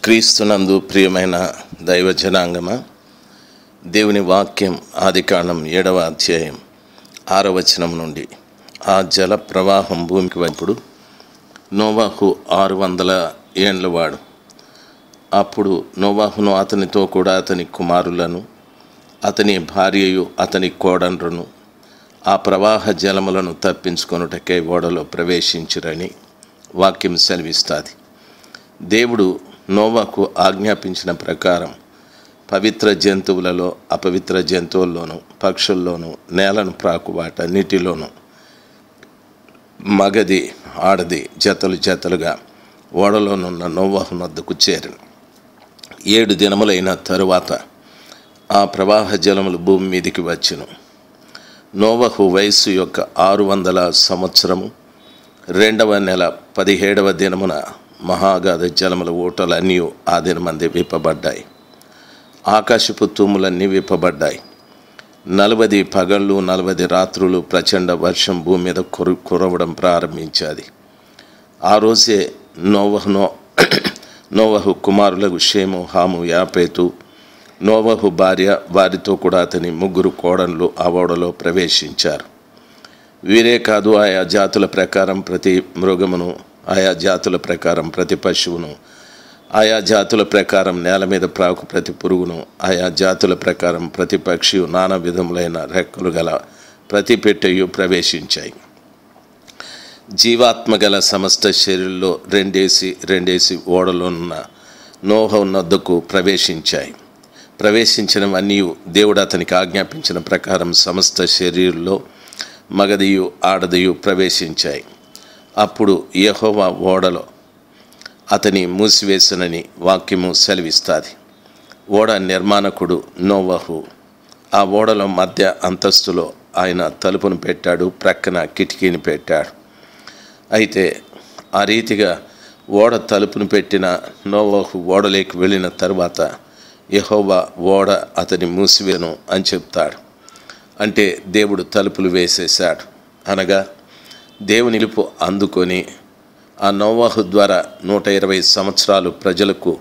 క్రీస్తునందు ప్రియమైన దైవ జనాంగమ, దేవుని వాక్యం ఆదికాండం 7వ అధ్యాయం 6వ వచనం నుండి, ఆ జల ప్రవాహం భూమికి వైపుడు నోవాహు 600 ఏండ్లవాడు. అప్పుడు నోవాహును అతనితో కూడా అతని కుమారులను అతని భార్యయు అతని కోడండ్రును ఆ ప్రవాహ జలములను తప్పించుకొనుటకై ఓడలో ప్రవేశించిరని వాక్యం సెలవిస్తుంది. దేవుడు నోవాహుకు ఆజ్ఞాపించిన ప్రకారం పవిత్ర జంతువులలో అపవిత్ర జంతువుల్లోనూ పక్షుల్లోనూ నేలను ప్రాకు వాటన్నిటిలోనూ మగది ఆడది జతలు జతలుగా ఓడలోనున్న నోవాహు వద్దకు చేరిన 7 దినములైన తరువాత ఆ ప్రవాహ జలములు భూమి మీదికి వచ్చెను. నోవాహు వయస్సు యొక్క 600 సంవత్సరము 2వ నెల 17వ దినమున మహాగాధ జలముల ఊటలన్నీ ఆ దినమందే విప్పబడ్డాయి. ఆకాశపు తూములన్నీ విప్పబడ్డాయి. 40 పగళ్ళు 40 రాత్రులు ప్రచండ వర్షం భూమి మీద కురవడం ప్రారంభించాది. ఆ రోజే నోవహు కుమారులకు షేము, హాము, యాపేతు, నోవహు భార్య, వారితో కూడా అతని 3 కోడన్లు ఆ ఓడలో ప్రవేశించారు. వీరే కాదు, ఆయా జాతుల ప్రకారం ప్రతి మృగమును, ఆయా జాతుల ప్రకారం ప్రతి పశువును, ఆయా జాతుల ప్రకారం నేల మీద ప్రాకు ప్రతి పురుగును, ఆయా జాతుల ప్రకారం ప్రతి పక్షియు, నానా విధములైన రెక్కలు గల ప్రతి పెట్టెయు ప్రవేశించాయి. జీవాత్మ గల సమస్త శరీరంలో రెండేసి ఓడలోనున్న నోవహు వద్దకు ప్రవేశించాయి. ప్రవేశించినవన్నీ దేవుడు అతనికి ఆజ్ఞాపించిన ప్రకారం సమస్త శరీరంలో మగదియు ఆడదియు ప్రవేశించాయి. అప్పుడు యెహోవా ఓడలో అతని మూసివేసనని వాక్యము సెలవిస్తుంది. ఓడ నిర్మాణకుడు నోవహు ఆ ఓడలో మధ్య అంతస్తులో ఆయన తలుపును పెట్టాడు, ప్రక్కన కిటికీని పెట్టాడు. అయితే ఆ రీతిగా ఓడ తలుపును పెట్టిన నోవహు ఓడలోకి వెళ్ళిన తరువాత యెహోవా ఓడ అతని మూసివేను అని చెప్తాడు. అంటే దేవుడు తలుపులు వేసేశాడు. అనగా దేవుని పిలుపు అందుకొని ఆ నోవహు ద్వారా 120 సంవత్సరాలు ప్రజలకు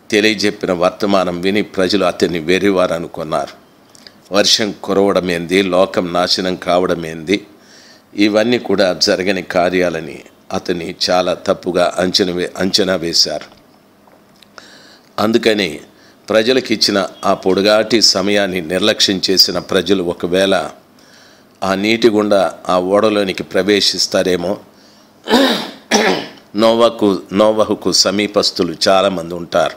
తెలియజెప్పిన వర్తమానం విని ప్రజలు అతన్ని వెర్రివారు అనుకున్నారు. వర్షం కురవడమేంది, లోకం నాశనం కావడమేంది, ఇవన్నీ కూడా జరగని కార్యాలని అతన్ని చాలా తప్పుగా అంచనా వేశారు. అందుకని ప్రజలకు ఇచ్చిన ఆ పొడుగాటి సమయాన్ని నిర్లక్ష్యం చేసిన ప్రజలు ఒకవేళ ఆ నీటి గుండా ఆ ఓడలోనికి ప్రవేశిస్తారేమో. నోవహుకు సమీపస్తులు చాలామంది ఉంటారు.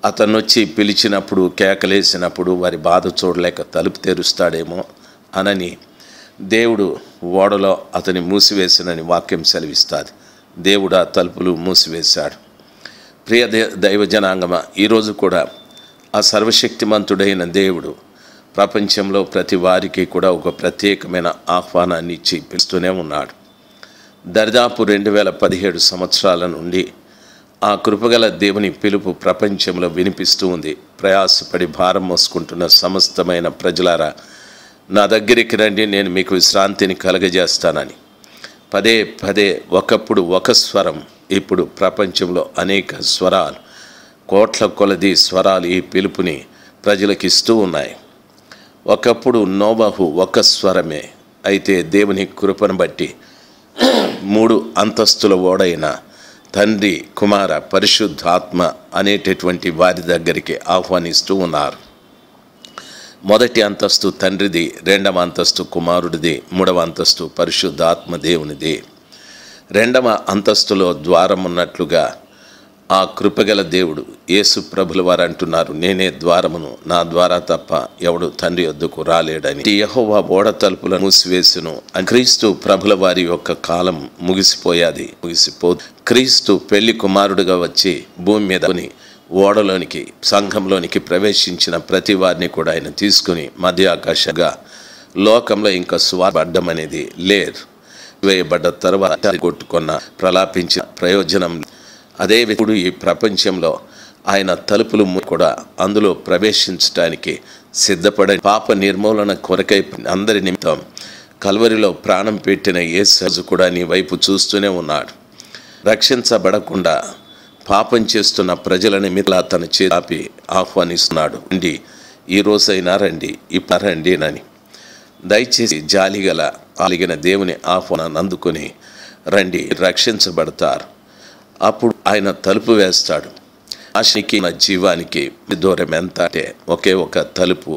అతను వచ్చి పిలిచినప్పుడు, కేకలేసినప్పుడు వారి బాధ చూడలేక తలుపు తెరుస్తాడేమో అనని దేవుడు ఓడలో అతని మూసివేసినని వాక్యం సెలవిస్తుంది. దేవుడు ఆ తలుపులు మూసివేశాడు. ప్రియ దైవ జనాంగమ, ఈరోజు కూడా ఆ సర్వశక్తిమంతుడైన దేవుడు ప్రపంచంలో ప్రతి వారికి కూడా ఒక ప్రత్యేకమైన ఆహ్వానాన్ని ఇచ్చి పిలుస్తూనే ఉన్నాడు. దరిదాపు 2017 సంవత్సరాల నుండి ఆ కృపగల దేవుని పిలుపు ప్రపంచంలో వినిపిస్తూ ఉంది. ప్రయాసపడి భారం మోసుకుంటున్న సమస్తమైన ప్రజలారా, నా దగ్గరికి రండి, నేను మీకు విశ్రాంతిని కలగజేస్తానని పదే పదే ఒకప్పుడు ఒక స్వరం, ఇప్పుడు ప్రపంచంలో అనేక స్వరాలు, కోట్ల కొలది స్వరాలు ఈ పిలుపుని ప్రజలకు ఇస్తూ ఉన్నాయి. ఒకప్పుడు నోవహు ఒక స్వరమే. అయితే దేవుని కృపను బట్టి 3 అంతస్తుల ఓడైన తండ్రి, కుమార, పరిశుద్ధాత్మ అనేటటువంటి వారి దగ్గరికి ఆహ్వానిస్తూ ఉన్నారు. మొదటి అంతస్తు తండ్రిది, 2వ అంతస్తు కుమారుడిది, 3వ అంతస్తు పరిశుద్ధాత్మ దేవునిది. 2వ అంతస్తులో ద్వారం ఉన్నట్లుగా ఆ కృపగల దేవుడు యేసు ప్రభుల వారు అంటున్నారు, నేనే ద్వారమును, నా ద్వారా తప్ప ఎవడు తండ్రి యొద్దకు రాలేడని. యెహోవా ఓడ తలుపులను మూసివేసును. క్రీస్తు ప్రభుల వారి యొక్క కాలం ముగిసిపోదు. క్రీస్తు పెళ్లి కుమారుడుగా వచ్చి భూమి మీద ఓడలోనికి, సంఘంలోనికి ప్రవేశించిన ప్రతి వారిని కూడా ఆయన తీసుకుని మధ్య ఆకాశంగా లోకంలో ఇంకా సువార్త అనేది లేదు. వేయబడ్డ తర్వాత కొట్టుకున్న ప్రలాపించిన ప్రయోజనం అదే ఇప్పుడు ఈ ప్రపంచంలో ఆయన తలుపులు కూడా అందులో ప్రవేశించడానికి సిద్ధపడే పాప నిర్మూలన కొరకై అందరి నిమిత్తం కల్వరిలో ప్రాణం పెట్టిన యేసు కూడా నీ వైపు చూస్తూనే ఉన్నాడు. రక్షించబడకుండా పాపం చేస్తున్న ప్రజలని మిగతా తన చేపి ఆహ్వానిస్తున్నాడు. రండి, ఈ రోజైనా రండి, ఇప్పుడు రండి అని. దయచేసి జాలిగల అలిగిన దేవుని ఆహ్వానాన్ని అందుకొని రండి, రక్షించబడతారు. అప్పుడు ఆయన తలుపు వేస్తాడు. ఆశకి నా జీవానికి దూరం ఎంత అంటే ఒకే ఒక తలుపు.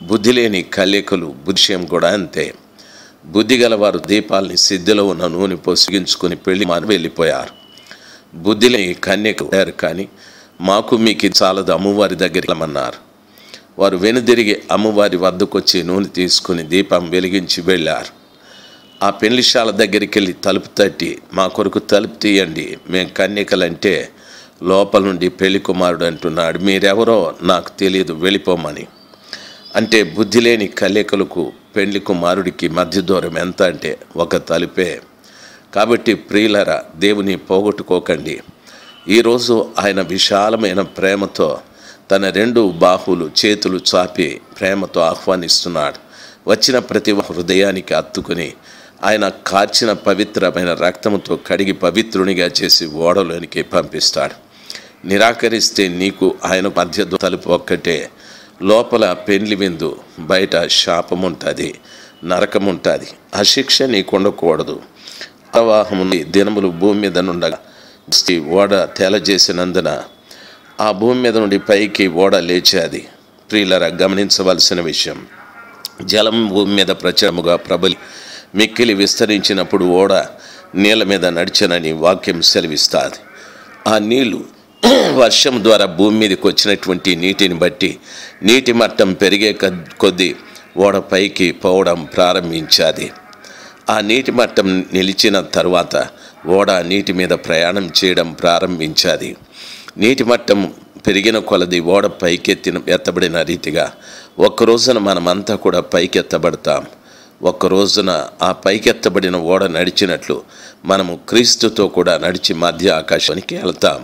బుద్ధి లేని కన్యకలు విషయం కూడా అంతే. బుద్ధి గలవారు దీపాలని సిద్ధిలో ఉన్న నూనె పొసిగించుకొని పెళ్లి మాని వెళ్ళిపోయారు. బుద్ధి లేని కన్యకలు కానీ మాకు మీకు చాలదు, అమ్మవారి దగ్గరికి వెళ్ళమన్నారు. వారు వెనుదిరిగి అమ్మవారి వద్దకొచ్చి నూనె తీసుకుని దీపం వెలిగించి వెళ్ళారు. ఆ పెళ్లిశాల దగ్గరికి వెళ్ళి తలుపు తట్టి, మా కొరకు తలుపు తీయండి, మేము కన్యకలంటే లోపల నుండి పెళ్లి కుమారుడు అంటున్నాడు, మీరెవరో నాకు తెలియదు, వెళ్ళిపోమని. అంటే బుద్ధి లేని కన్యకలకు పెళ్లి కుమారుడికి మధ్య దూరం ఎంత అంటే ఒక తలుపే. కాబట్టి ప్రియులరా, దేవుని పోగొట్టుకోకండి. ఈరోజు ఆయన విశాలమైన ప్రేమతో తన 2 బాహులు చేతులు చాపి ప్రేమతో ఆహ్వానిస్తున్నాడు. వచ్చిన ప్రతి హృదయానికి హత్తుకుని ఆయన కార్చిన పవిత్రమైన రక్తంతో కడిగి పవిత్రునిగా చేసి ఓడలోనికి పంపిస్తాడు. నిరాకరిస్తే నీకు ఆయన మధ్య తలుపు ఒక్కటే. లోపల పెండ్లి విందు, బయట శాపం ఉంటుంది, నరకం ఉంటుంది. ఆ శిక్ష నీకు ఉండకూడదు. ప్రవాహము దినములు భూమి మీద నుండగా ఓడ తేలజేసినందున ఆ భూమి మీద నుండి పైకి ఓడ లేచేది. ప్రియులరా, గమనించవలసిన విషయం, జలం భూమి మీద ప్రచారముగా ప్రబలి మిక్కిలి విస్తరించినప్పుడు ఓడ నీళ్ళ మీద నడిచనని వాక్యం సెలవిస్తుంది. ఆ నీళ్లు వర్షం ద్వారా భూమి మీదకి వచ్చినటువంటి నీటిని బట్టి నీటి మట్టం పెరిగే కొద్దీ ఓడ పైకి పోవడం ప్రారంభించాది. ఆ నీటి మట్టం నిలిచిన తర్వాత ఓడ నీటి మీద ప్రయాణం చేయడం ప్రారంభించాది. నీటి మట్టం పెరిగిన కొలది ఓడ ఎత్తబడిన రీతిగా ఒక్కరోజున మనమంతా కూడా పైకెత్తబడతాం. ఒక్కరోజున ఆ పైకెత్తబడిన ఓడ నడిచినట్లు మనము క్రీస్తుతో కూడా నడిచి మధ్య ఆకాశానికి వెళ్తాం.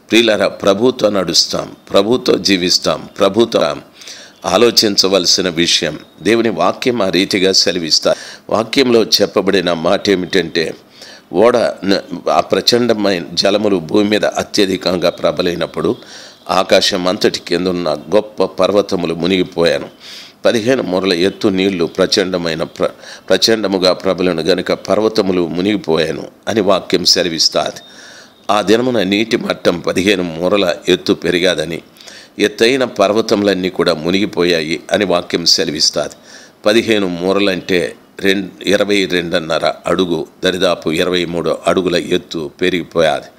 ప్రియులారా, ప్రభుతో నడుస్తాం, ప్రభుతో జీవిస్తాం, ప్రభుతో ఆలోచించవలసిన విషయం. దేవుని వాక్యం ఆ రీతిగా సెలవిస్తా. వాక్యంలో చెప్పబడిన మాట ఏమిటంటే, ఓడ ఆ ప్రచండమైన జలములు భూమి మీద అత్యధికంగా ప్రబలైనప్పుడు ఆకాశం అంతటి కింద ఉన్న గొప్ప పర్వతములు మునిగిపోయాను. 15 మూరల ఎత్తు నీళ్లు ప్రచండముగా ప్రబలను గనుక పర్వతములు మునిగిపోయాను అని వాక్యం సెలవిస్తుంది. ఆ దినమున నీటి మట్టం 15 మూరల ఎత్తు పెరిగాదని, ఎత్తైన పర్వతములన్నీ కూడా మునిగిపోయాయి అని వాక్యం సెలవిస్తుంది. 15 మూరలంటే 22.5 అడుగు, దరిదాపు 23 అడుగుల ఎత్తు పెరిగిపోయాది.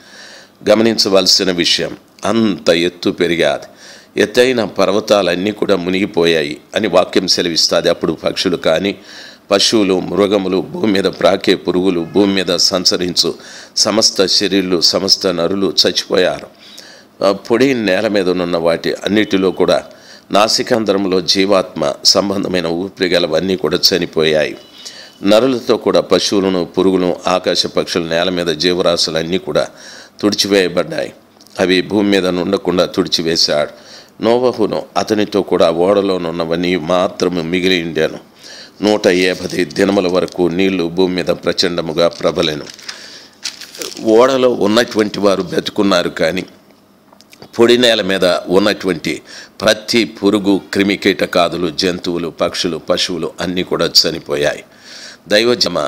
గమనించవలసిన విషయం, అంత ఎత్తు పెరిగాది. ఎత్తైన పర్వతాలన్నీ కూడా మునిగిపోయాయి అని వాక్యం సెలవిస్తుంది. అప్పుడు పక్షులు కానీ, పశువులు, మృగములు, భూమి మీద ప్రాకే పురుగులు, భూమి మీద సంచరించు సమస్త శరీరులు, సమస్త నరులు చచ్చిపోయారు. పొడి నేల మీద ఉన్న వాటి అన్నిటిలో కూడా నాసికాంధ్రంలో జీవాత్మ సంబంధమైన ఊపిరిగలవన్నీ కూడా చనిపోయాయి. నరులతో కూడా పశువులను, పురుగులను, ఆకాశ పక్షులు, నేల మీద జీవరాశులన్నీ కూడా తుడిచివేయబడ్డాయి. అవి భూమి మీద ఉండకుండా తుడిచివేశాడు. నోవహును అతనితో కూడా ఓడలోనున్నవన్నీ మాత్రము మిగిలి ఉండాను. 150 దినముల వరకు నీళ్లు భూమి మీద ప్రచండముగా ప్రబలెను. ఓడలో ఉన్నటువంటి వారు బ్రతుకున్నారు, కానీ పొడి నేల మీద ఉన్నటువంటి ప్రతి పురుగు, క్రిమి, కీటకాదులు, జంతువులు, పక్షులు, పశువులు అన్నీ కూడా చనిపోయాయి. దైవజమ,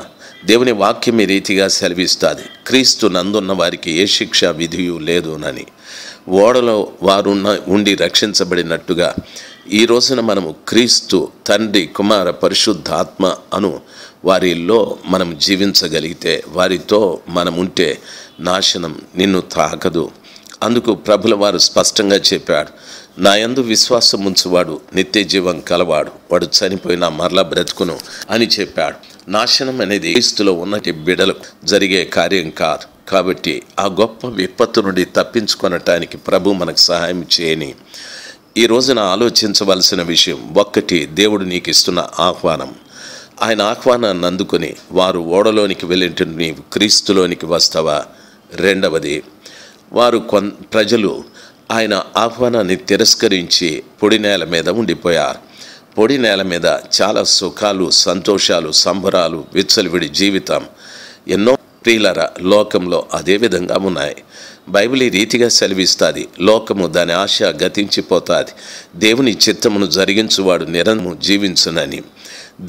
దేవుని వాక్యం ఈ రీతిగా సెలవిస్తుంది, క్రీస్తు నందున్న వారికి ఏ శిక్ష విధియు లేదునని. ఓడలో వారు ఉండి రక్షించబడినట్టుగా ఈ రోజున మనము క్రీస్తు తండ్రి, కుమార, పరిశుద్ధాత్మ అను వారిలో మనం జీవించగలిగితే, వారితో మనం ఉంటే నాశనం నిన్ను తాకదు. అందుకు ప్రభుల వారు స్పష్టంగా చెప్పాడు, నా యందు విశ్వాసం ఉంచువాడు నిత్య జీవం కలవాడు, వాడు చనిపోయినా మరలా బ్రతుకును అని చెప్పాడు. నాశనం అనేది క్రీస్తులో ఉన్నటి బిడలకు జరిగే కార్యం కాదు. కాబట్టి ఆ గొప్ప విపత్తు నుండి తప్పించుకొనటానికి ప్రభు మనకు సహాయం చేయని ఈ రోజున ఆలోచించవలసిన విషయం ఒక్కటి, దేవుడు నీకు ఇస్తున్న ఆహ్వానం. ఆయన ఆహ్వానాన్ని అందుకొని వారు ఓడలోనికి వెళ్ళింటే నీవు క్రీస్తులోనికి వస్తావా? రెండవది, వారు ప్రజలు ఆయన ఆహ్వానాన్ని తిరస్కరించి పొడి నేల మీద ఉండిపోయారు. పొడి నేల మీద చాలా సుఖాలు, సంతోషాలు, సంబరాలు, విచ్చలవిడి జీవితం ఎన్నో ప్రియులరా లోకంలో అదే విధంగా ఉన్నాయి. బైబిల్ ఈ రీతిగా సెలవిస్తుంది, లోకము దాని ఆశ గతించిపోతుంది, దేవుని చిత్తమును జరిగించువాడు నిరంతరము జీవించునని.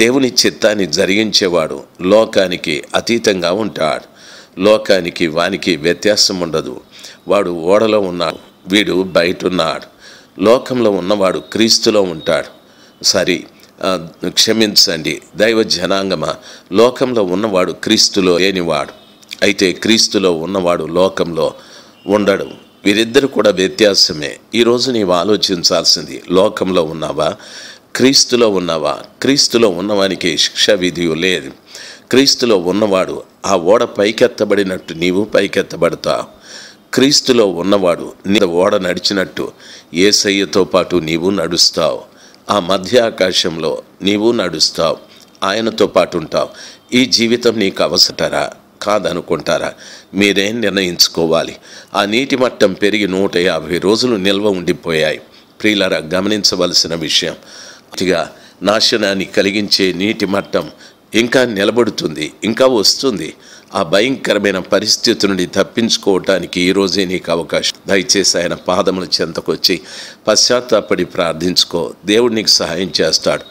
దేవుని చిత్తాన్ని జరిగించేవాడు లోకానికి అతీతంగా ఉంటాడు. లోకానికి వానికి వ్యత్యాసం ఉండదు. వాడు ఓడలో ఉన్నాడు, వీడు బయట ఉన్నాడు. లోకంలో ఉన్నవాడు క్రీస్తులో ఉంటాడు. క్షమించండి దైవ జనాంగమా, లోకంలో ఉన్నవాడు క్రీస్తులో లేనివాడు, అయితే క్రీస్తులో ఉన్నవాడు లోకంలో ఉండడు. వీరిద్దరు కూడా వ్యత్యాసమే. ఈరోజు నీవు ఆలోచించాల్సింది, లోకంలో ఉన్నావా, క్రీస్తులో ఉన్నావా? క్రీస్తులో ఉన్నవానికి శిక్ష విధియు లేదు. క్రీస్తులో ఉన్నవాడు ఆ ఓడ పైకెత్తబడినట్టు నీవు పైకెత్తబడతావు. క్రీస్తులో ఉన్నవాడు నీ ఓడ నడిచినట్టు యేసయ్యతో పాటు నీవు నడుస్తావు. ఆ మధ్య ఆకాశంలో నీవు నడుస్తావు, ఆయనతో పాటు ఉంటావు. ఈ జీవితం నీకు అవసరమా కాదనుకుంటారా? మీరేం నిర్ణయించుకోవాలి. ఆ నీటి మట్టం పెరిగి 150 రోజులు నిల్వ ఉండిపోయాయి. ప్రియులారా, గమనించవలసిన విషయం, అతిగా నాశనాన్ని కలిగించే నీటి మట్టం ఇంకా నిలబడుతుంది, ఇంకా వస్తుంది. ఆ భయంకరమైన పరిస్థితి నుండి తప్పించుకోవటానికి ఈరోజే నీకు అవకాశం. దయచేసి ఆయన పాదముల చెంతకొచ్చి పశ్చాత్తాపడి ప్రార్థించుకో. దేవుడు నీకు సహాయం చేస్తాడు.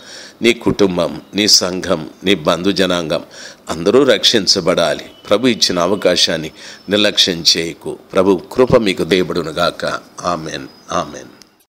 నీ కుటుంబం, నీ సంఘం, నీ బంధుజనాంగం అందరూ రక్షించబడాలి. ప్రభు ఇచ్చిన అవకాశాన్ని నిర్లక్ష్యం చేయకు. ప్రభు కృప మీకు దయబడునుగాక. Amen, amen.